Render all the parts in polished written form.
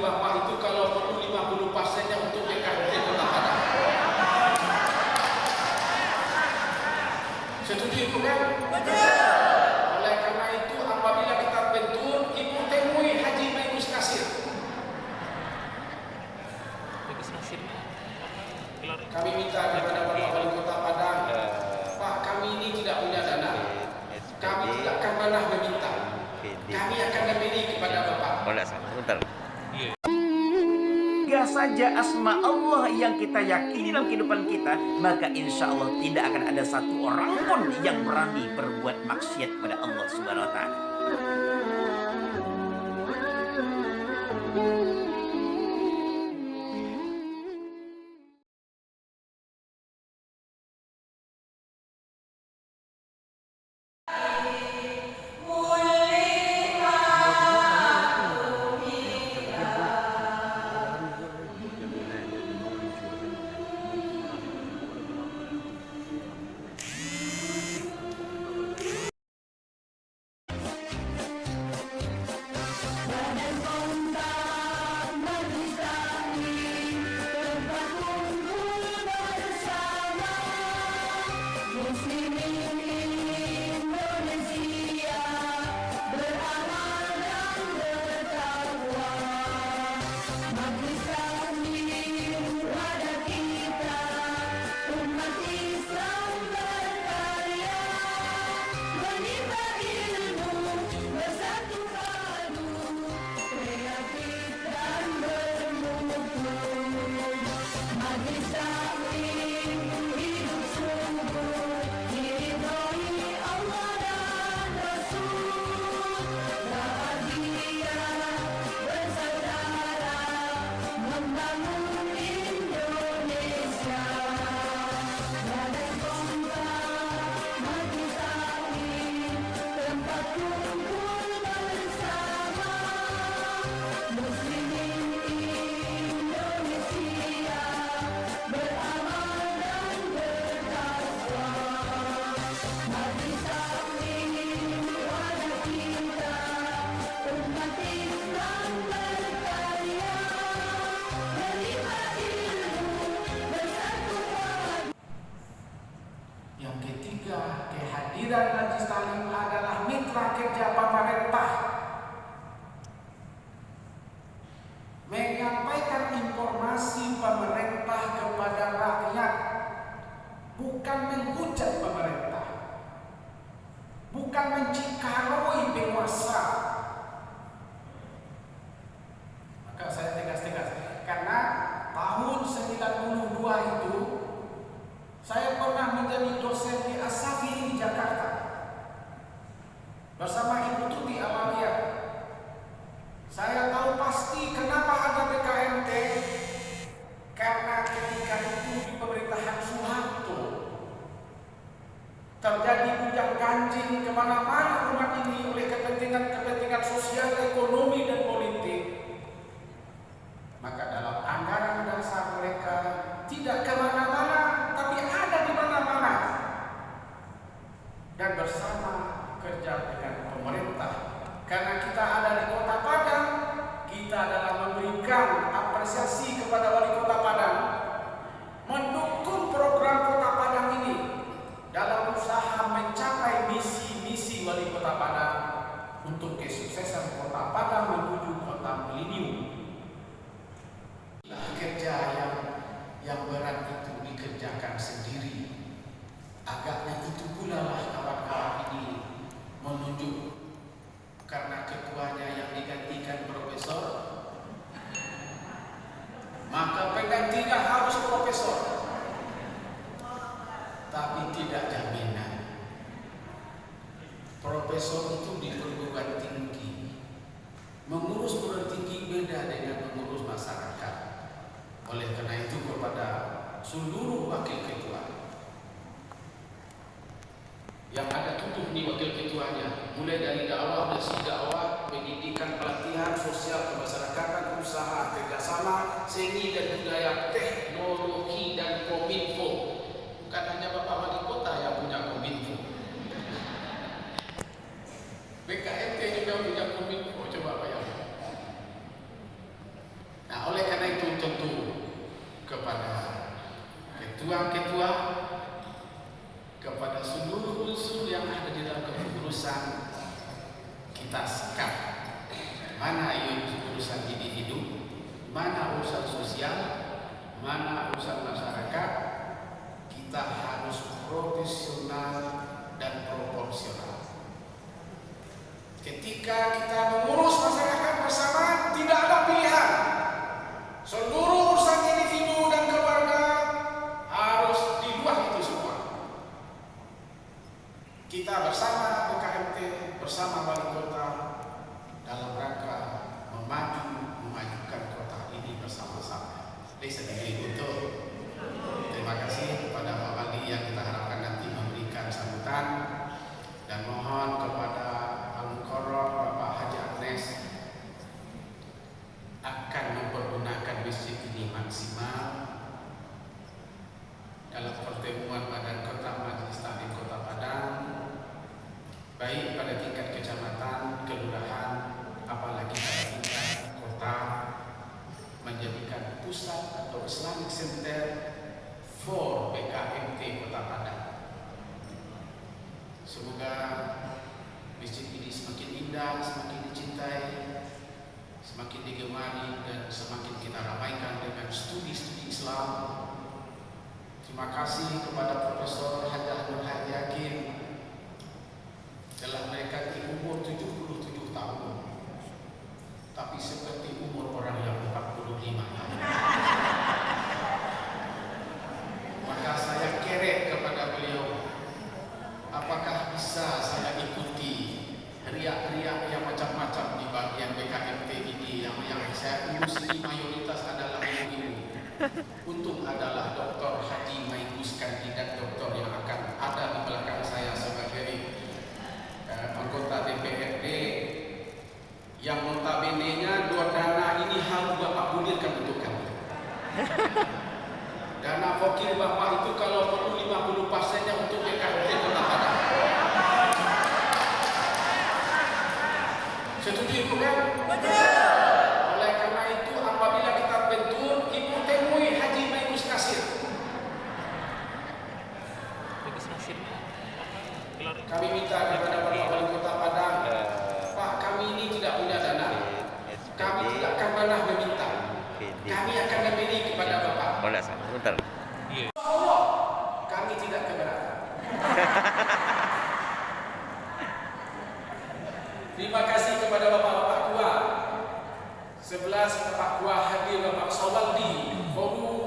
Bapak itu kalau perlu 50%-nya untuk BKMT Kota Padang. Setuju Ibu kan? Oleh karena itu apabila kita bentur, Ibu temui Haji Maimus Nasir. Kami minta kepada Bapak Wali Kota Padang, Pak, kami ini tidak punya dana, kami tidak akan pernah meminta, kami akan memberi kepada Bapak. Jika saja asma Allah yang kita yakini dalam kehidupan kita, maka insya Allah tidak akan ada satu orang pun yang berani berbuat maksiat kepada Allah Subhanahu wa Ta'ala. Kehadiran Haji Salim adalah mitra kerja pemerintah, menyampaikan informasi pemerintah kepada rakyat, bukan menghujat pemerintah, bukan mencikaroi penguasa. Maka saya tegas-tegas, karena tahun 92 itu saya pernah menjadi dosen di As-Safi di Jakarta bersama Ibu Tuti Amalia. Saya tahu pasti kenapa ada BKMT, karena ketika itu di pemerintahan Soeharto terjadi gonjang-ganjing kemana-mana umat ini oleh kepentingan sosial, ekonomi, dan politik. Maka dalam anggaran dasar mereka tidak kemana-mana, tapi ada di mana-mana. Dan bersama kerja dengan pemerintah. Karena kita ada di Kota Padang, kita dalam memberikan apresiasi kepada Wali Kota Padang, mendukung program Kota Padang ini dalam usaha mencapai misi-misi Wali Kota Padang untuk kesuksesan Kota Padang menuju kota milenium. Kerja yang berat itu dikerjakan sendiri. Agaknya itu pula lah kawan-kawan ini menunjuk, karena ketuanya yang digantikan profesor, maka penggantinya harus profesor. Tapi tidak jaminan. Profesor itu di perguruan tinggi, mengurus perguruan tinggi beda dengan mengurus masyarakat. Oleh karena itu kepada seluruh wakil ketua yang ada tutup di wakil ketuanya, mulai dari dakwah, nasi dakwah, pendidikan, pelatihan, sosial, kemasyarakatan, usaha, kerjasama, seni dan budaya, teknologi, dan kominfo. Bukan hanya Bapak Wali Kota yang punya kominfo, BKMT juga punya kominfo. Coba bayangkan. ketua-ketua, kepada seluruh unsur yang ada di dalam kepengurusan, kita sekat mana urusan individu, mana urusan sosial, mana urusan masyarakat. Kita harus profesional dan proporsional. Ketika kita mengurus masyarakat bersama, tidak ada pilihan. Seluruh urusan individu dan keluarga harus di luar itu semua. Kita bersama PKMT, bersama wali kota dalam rangka memajukan kota ini bersama-sama. Sendiri untuk terima kasih kepada Pak Wali yang kita harapkan nanti memberikan sambutan, dan mohon kepada Al-Mukarram Bapak Haji Agnes akan mempergunakan masjid ini maksimal dalam pertemuan Badan Kota Majelis Taklim Kota Padang, baik pada tingkat kecamatan, kelurahan, apalagi pada tingkat kota, menjadikan pusat atau Islamic Center for PKMT Kota Padang. Semoga masjid ini semakin indah, semakin dicintai, semakin digemari, dan semakin kita ramaikan dengan studi-studi Islam. Terima kasih kepada Profesor Haji Nur Hadi Yakin telah mendekati umur 77 tahun, tapi seperti umur orang yang 45 tahun. Maka saya kerek kepada beliau, apakah bisa saya ikuti riak-riak yang macam-macam di bagian BKMT ini yang saya urus ini mayoritas adalah ibu-ibu. Untung adalah Dr. Haji Maikus, kandidat doktor yang akan ada di belakang saya sebagai anggota DPRD, yang notabene-nya dua dana ini harus Bapak gulirkan untuk kami. Dana fakir Bapak itu kalau perlu 50%-nya untuk BKMT Kota Padang. Setuju Ibu kan? Oleh karena itu, apabila kita bentur, Ibu temui Haji Maikus Nasir. Kami minta kepada Bapak Wali Kota Padang, Pak, kami ini tidak punya dana, kami tidak akan pernah meminta, kami akan memberi kepada Bapak. Boleh, sebentar. Allah, kami tidak keberatan. Terima kasih kepada Bapak-Bapak Tua. 11 Bapak Tua hadir, Bapak Sawaldi, forum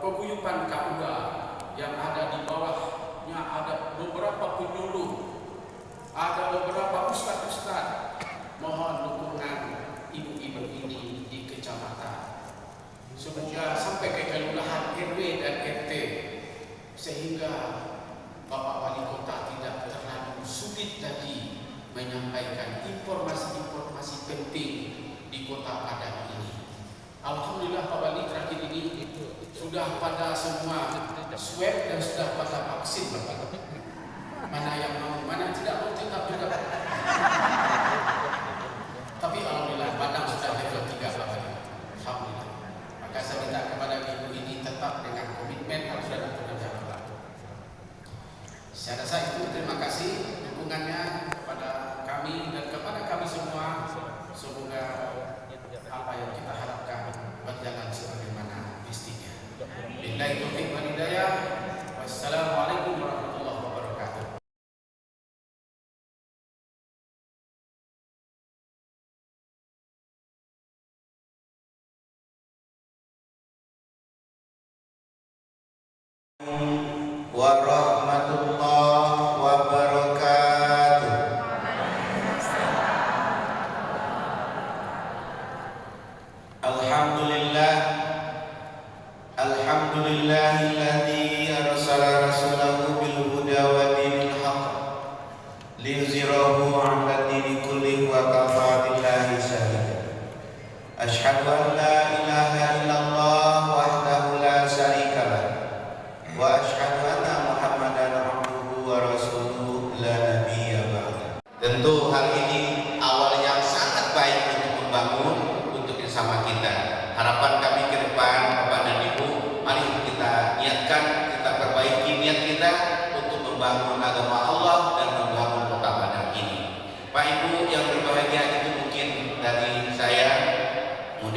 peguyuban KUA yang ada di bawahnya, ada beberapa penyuluh, ada beberapa ustaz-ustaz. Mohon dukungan ibu-ibu ini di kecamatan, semoga sampai ke kelurahan RW dan RT, sehingga Bapak Wali Kota tidak terlalu sulit tadi menyampaikan informasi-informasi penting di Kota Padang ini. Alhamdulillah Pak Wali terakhir ini sudah pada semua swab dan sudah pada vaksin Bapak. Mana yang mau, mana tidak mau tetap juga. Tapi Alhamdulillah Padang sudah level 3 Pak Wali. Alhamdulillah. Maka saya minta kepada ibu ini tetap dengan komitmen harus ada pekerjaan berlaku. Saya rasa itu, terima kasih dukungannya kepada kami dan kepada kami semua. Semoga apa yang kita harapkan berjalan sebagaimana mestinya. Billahi taufiq wal hidayah. Wassalamualaikum warahmatullahi wabarakatuh. Warahmatullahi wabarakatuh. Alhamdulillah, alhamdulillahilladzi arsala rasulahu bil huda wa dinil haqq liyuzhirahu 'ala dini kullihi wa kafaa billahi shahida. Asyhadu an la ilaha illallah wahdahu la syarika lah wa asyhadu anna Muhammadan abduhu wa rasuluhu la nabiyya ba'da. Tentu hal ini awal yang sangat baik untuk membangun untuk bersama kita. Harapan kami ke depan Bapak dan Ibu, mari kita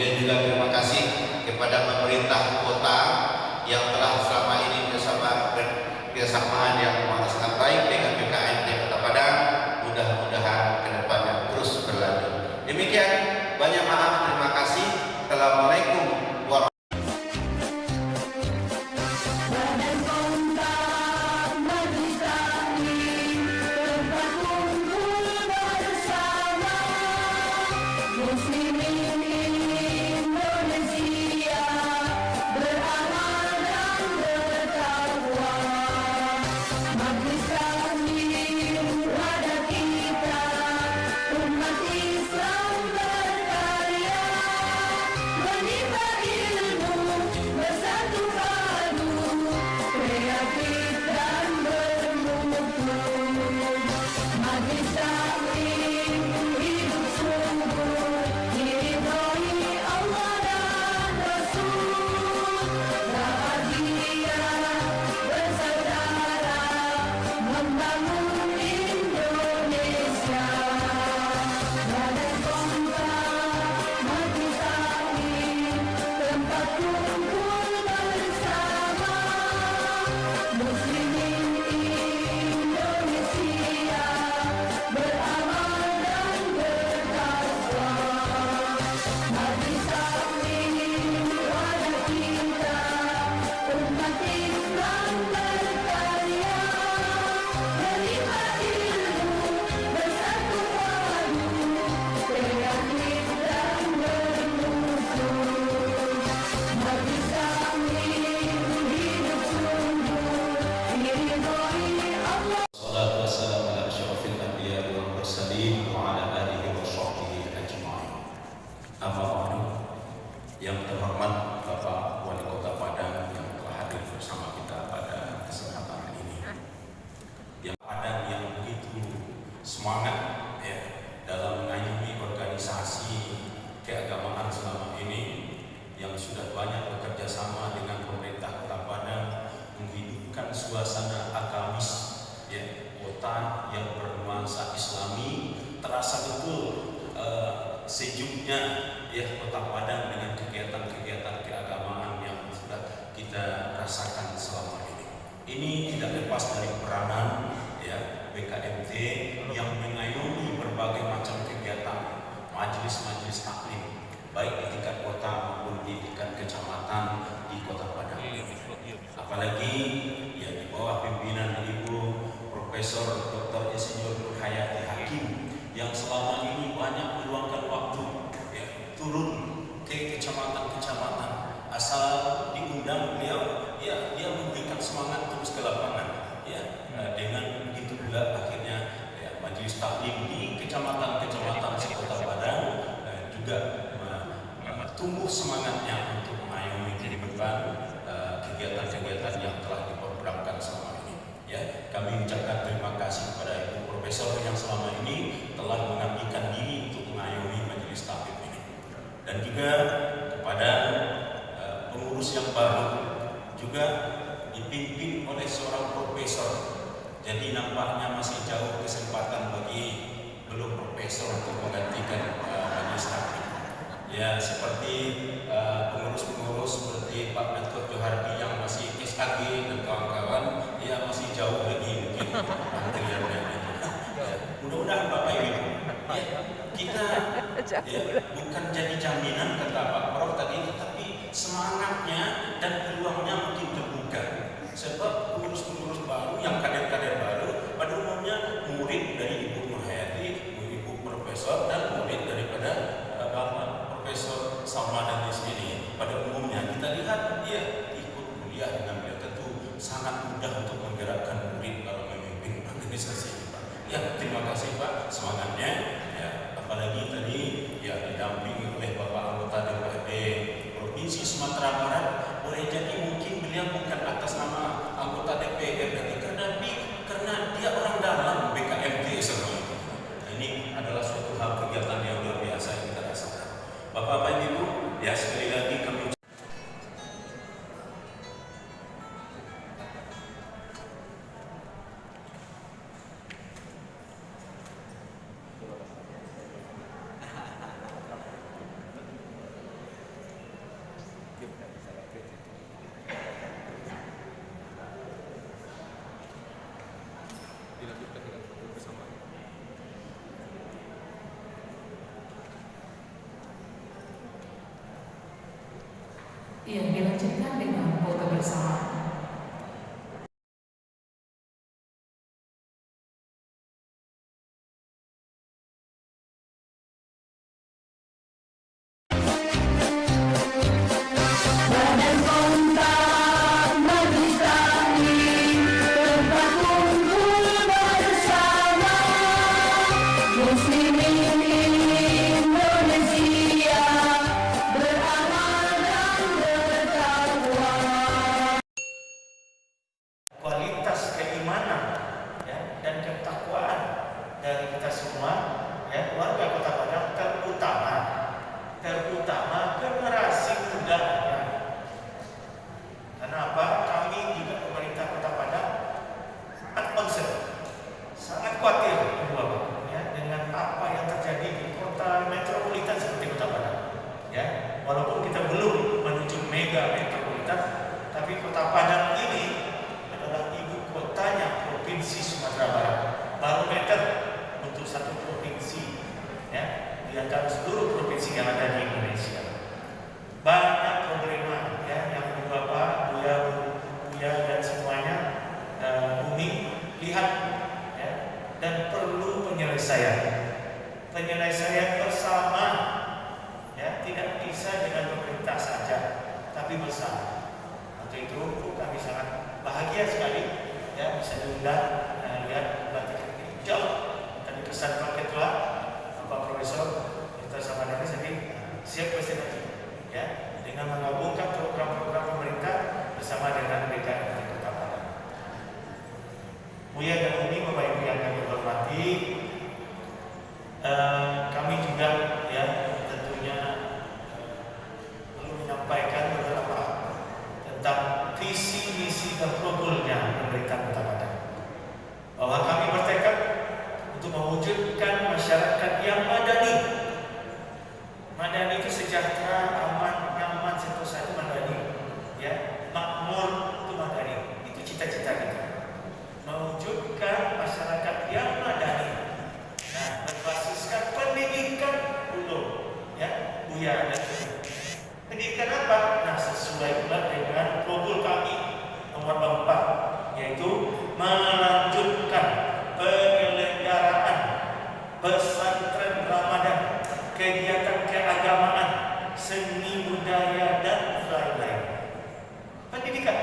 Kemudian juga terima kasih kepada pemerintah kota yang telah selama ini berkesamaan yang sangat baik dengan BKMT Kota Padang. Mudah-mudahan kedepannya terus berlanjut. Demikian, banyak maaf, terima kasih. Assalamualaikum warahmatullahi wabarakatuh. Yang terhormat Bapak Wali Kota Padang yang telah hadir bersama kita pada kesempatan ini, yang Padang yang begitu semangat ya dalam mengayomi organisasi keagamaan selama ini, yang sudah banyak bekerja sama dengan pemerintah Kota Padang menghidupkan suasana agamis ya, kota yang bernuansa Islami. Terasa betul sejuknya ya Kota Padang dengan kegiatan-kegiatan keagamaan yang sudah kita rasakan selama ini. Ini tidak lepas dari peranan ya BKMT yang mengayomi berbagai macam kegiatan majelis-majelis taklim, baik di tingkat kota maupun di tingkat kecamatan di Kota Padang. Apalagi ya di bawah pimpinan Ibu Profesor Dr. Insinyur Nur Hayati Hakim yang selama ini banyak meluangkan waktu ya, turun ke kecamatan-kecamatan, asal diundang beliau ya dia memberikan semangat terus ke lapangan ya. Dengan begitu pula akhirnya ya, majelis taklim di kecamatan-kecamatan sekota Padang juga tumbuh semangatnya untuk mengayomi kegiatan-kegiatan yang telah diprogramkan selama ini ya. Kami ucapkan terima kasih kepada Ibu Profesor yang selama ini telah mengabdikan diri untuk mengayomi majelis taklim ini, dan juga kepada pengurus yang baru juga dipimpin oleh seorang profesor. Jadi nampaknya masih jauh kesempatan bagi belum profesor untuk menggantikan majelis taklim. Ya seperti pengurus-pengurus seperti Pak Dr. Johardi yang masih SAG dan kawan-kawan, ya masih jauh lagi mungkin antriannya. Mudah-mudahan Bapak Ibu ya, kita ya, bukan jadi jaminan kata Pak Prof tadi, tetapi semangatnya dan peluangnya mungkin terbuka. Sebab pengurus-pengurus baru yang kader-kader baru pada umumnya murid dari Ibu Nur Hayati, Ibu Profesor, dan murid daripada Bapak Profesor Salma dan ini. Pada umumnya kita lihat ya ikut kuliah dengan beliau, tentu sangat mudah untuk menggerakkan murid kalau memimpin organisasi ini Pak. Ya terima kasih Pak semangatnya ya, apalagi tadi ya didampingi oleh Bapak anggota DPRD Provinsi Sumatera Barat. Boleh jadi mungkin beliau bukan atas nama anggota DPRD karena dia orang dalam BKMT semua. Nah, ini adalah suatu hal kegiatan yang luar biasa yang kita rasakan. Bapak Ibu ya, sekali lagi kami Iya, dilanjutkan dengan foto bersama. Kualitas keimanan ya, dan ketakwaan dari kita semua ya, warga Kota Padang, terutama generasi muda ya. Kenapa? Kami juga pemerintah Kota Padang sangat concern, sangat khawatir ya, dengan apa yang terjadi di kota metropolitan seperti Kota Padang ya. Walaupun kita belum menuju mega metropolitan, tapi Kota Padang ini adalah ibu kotanya Provinsi Sumatera Barat, barometer untuk satu provinsi ya, di antara seluruh provinsi yang ada di Indonesia. Banyak problema ya, yang Bapak, Buya dan semuanya Umi lihat ya, dan perlu penyelesaian bersama ya, tidak bisa dengan pemerintah saja, tapi bersama. Untuk itu kami sangat bahagia sekali ya bisa diundang lihat batik hijau tadi pesan Pak Ketua Bapak Profesor Dr. Samadani tadi siap presentasi ya, dengan menggabungkan program-program pemerintah bersama dengan BKN Kota Padang. Buya dan Umi, Bapak Ibu yang kami hormati, kami juga ya tentunya perlu menyampaikan beberapa tentang visi misi dan programnya pemerintah Kota Padang, bahwa kami bertekad untuk mewujudkan masyarakat yang madani. Madani itu sejahtera, aman, nyaman, sentosa itu madani ya, makmur itu madani. Itu cita-cita kita, mewujudkan masyarakat yang madani. Nah, berbasiskan pendidikan dulu ya, Buya dan pendidikan apa? Nah, sesuai pula dengan program kami nomor 4, yaitu melanjutkan penyelenggaraan pesantren Ramadan, kegiatan keagamaan, seni budaya dan lain-lain. Pendidikan